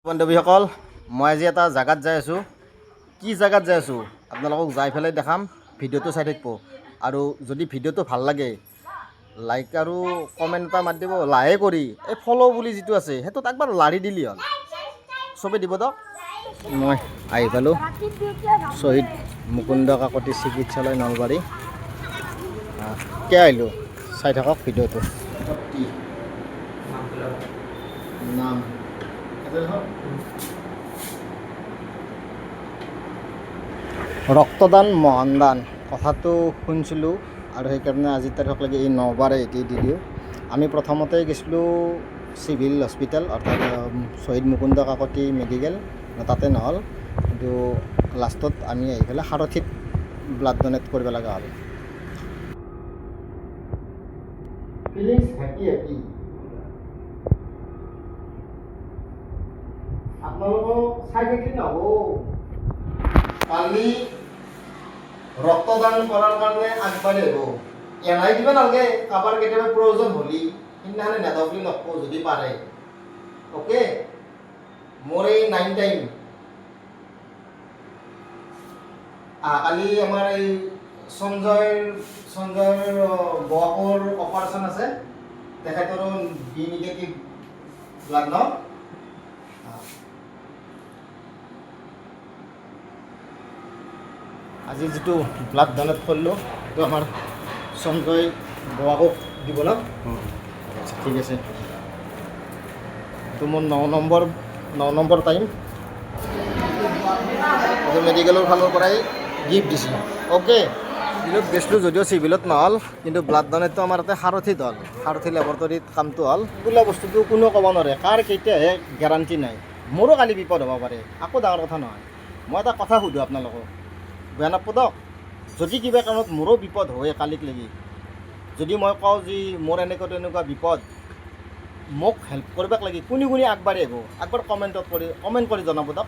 বান্ধৱীসকল, মই আজি এটা জাগাত যাই আছোঁ। কি জাগাত যাই আছোঁ আপোনালোকক যাই পেলাই দেখাম। ভিডিঅ'টো চাই থাকিব আৰু যদি ভিডিঅ'টো ভাল লাগে লাইক আৰু কমেণ্ট এটা মাৰি দিব। লাহে কৰি এই ফ'ল' বুলি যিটো আছে সেইটোত একবাৰ লাৰি দিলি হ'ল, চবেই দিব দিয়ক। মই আহি পালোঁ শ্বহীদ মুকুন্দ কাকতি চিকিৎসালয় নলবাৰী। কিয় আহিলোঁ চাই থাকক ভিডিঅ'টো। নাম ৰক্তদান মহানদান কথাটো শুনিছিলোঁ আৰু সেইকাৰণে আজিৰ তাৰিখলৈকে এই নবাৰে এটি দি দিওঁ। আমি প্ৰথমতে গৈছিলোঁ চিভিল হস্পিটেল অৰ্থাৎ শ্বহীদ মুকুন্দ কাকতি মেডিকেল, তাতে নহ'ল, কিন্তু লাষ্টত আমি আহি পেলাই সাৰথীত ব্লাড ডনেট কৰিব লগা হ'ল। Feelings happy happy. আপোনালোকক চাই থাকিলে নহ'ব, কালি ৰক্তদান কৰাৰ কাৰণে আগবাঢ়ি আহিব। এনাই দিব নালাগে, কাৰোবাৰ কেতিয়াবা প্ৰয়োজন হ'লি সেইদিনাখনে নেদা বুলি নকওঁ যদি পাৰে। অ'কে, মোৰ এই 9 টাইম কালি আমাৰ এই সঞ্জয়ৰ বকৰ অপাৰেশ্যন আছে, তেখেতৰো বি নিগেটিভ ব্লাড ন। আজি যিটো ব্লাড ডনেট কৰিলোঁ সেইটো আমাৰ সঞ্জয় বৱাকক দিব ন। ঠিক আছে, এইটো মোৰ 9 নম্বৰ টাইম। এইটো মেডিকেলৰ ফালৰ পৰাই গিফ্ট দিছোঁ। অ'কে, চিভিলত গৈছিলোঁ যদিও চিভিলত নহ'ল, কিন্তু ব্লাড ডনেটটো আমাৰ ইয়াতে সাৰথীত হ'ল। সাৰথী লেবৰেটৰীত কামটো হ'ল। বোলা বস্তুটো কোনেও ক'ব নোৱাৰে, কাৰ কেতিয়াহে গেৰাণ্টি নাই। মোৰো কালি বিপদ হ'ব পাৰে, একো ডাঙৰ কথা নহয়। মই এটা কথা সুধোঁ আপোনালোকক, বেয়া নাপাওক। যদি কিবা কাৰণত মোৰো বিপদ হয় কালিক লাগি, যদি মই কওঁ যে মোৰ এনেকুৱা তেনেকুৱা বিপদ, মোক হেল্প কৰিব লাগি কোনে আগবাঢ়ি আহিব, একবাৰ কমেণ্ট কৰি জনাব দিয়ক।